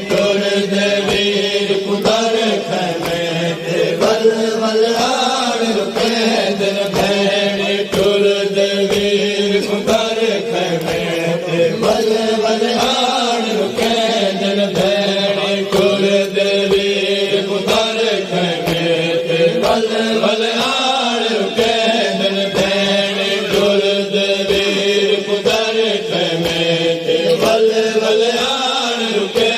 टुर दे वीर कुदर खैमे ते वल वल आड़ रुके दिन भैणी टुर दे वीर कुदर खैमे ते वल वल आड़ रुके दिन भैणी टुर दे वीर कुदर खैमे ते वल वल आड़ रुके दिन भैणी टुर दे वीर कुदर खैमे ते वल वल आड़ रुके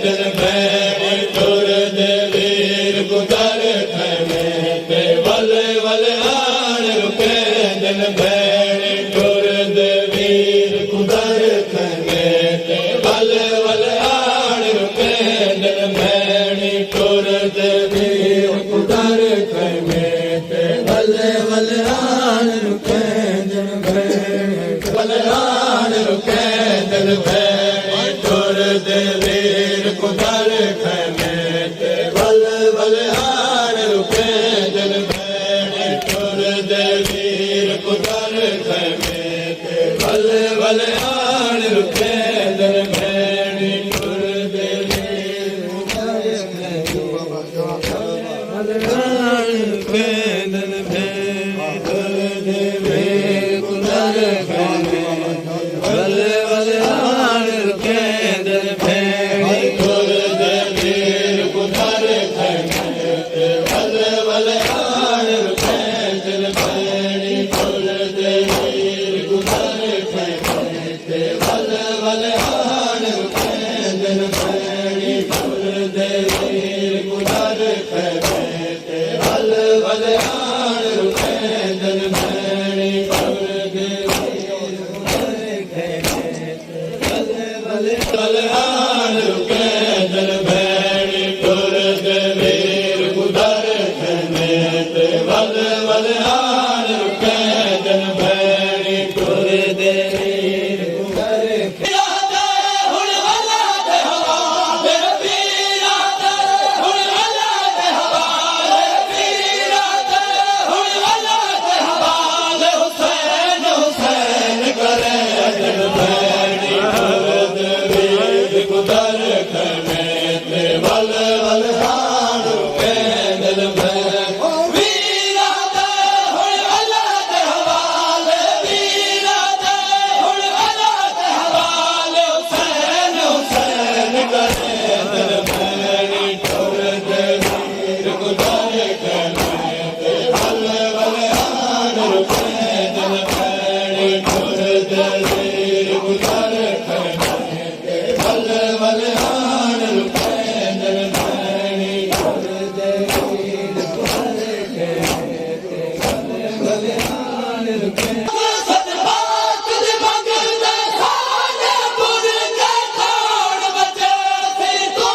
दिन भैणी टुर दे वीर कुदर खैमे ते वल वल आड़ रुके दिन भैणी टुर दे वीर कुदर खैमे ते वल वल आड़ रुके दिन भैणी टुर दे वीर कुदर खैमे ते वल वल आड़ रुके दिन भैणी वल आड़ रुके दिन भैणी टुर दे वीर कुदर खैमे ते वल वल आड़ रुके दिन भैणी टुर दे वीर कुदर खैमे ते वल वल आड़ रुके दिन भैणी टुर दे वीर कुदर खैमे वल आड़ रुके दिन भैणी टुर दे वीर कुदर खैमे वल वल आड़ रुके दिन भैणी टुर दे वीर कुदर खैमे ते वल वल आड़ रुके दिन भैणी टुर दे वीर कुदर खैमे ते वल वल आड़ रुके दिन भैणी टुर दे वीर कुदर खैमे ते वल वल आड़ रुके दिन भैणी टुर दे वीर कुदर खैमे ते वल वल आड़ रुके दिन भैणी टुर दे वीर कुदर खैमे ते वल वल आड़ रुके दिन भैणी टुर दे वीर कुदर कुदर खैमे ते वल वल आड़ रुके दिन भैणी वीरा दे हुण अल्लाह दे हवाले वीरा दे हुण अल्लाह दे हवाले हुसैन हुसैन करे दिन भैणी टुर दे वीर कुदर खैमे ते वल वल आड़ रुके दिन भैणी टुर दे वीर कुदर खैमे ते वल वल आड़ रुके दिन भैणी टुर दे वीर कुदर खैमे ते वल वल आड़ रुके सतपात दी मंगल दे साने पुर के खान बचे सी तू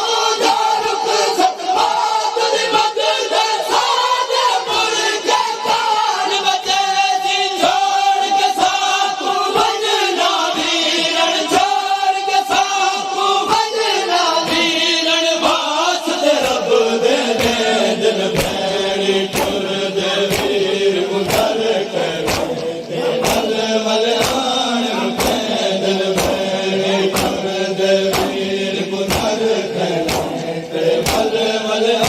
जा रुक सतपात दी मंगल दे साने पुर के खान बचे सी छोड़ के साथ तू भजना वीरन छोड़ के साथ तू भजना वीरन वास दे रब दे दिन भैणी टुर दे वीर कुदर खैमे ते वल वल आड़ रुके दिन भैणी टुर दे वीर कुदर खैमे ते वल वल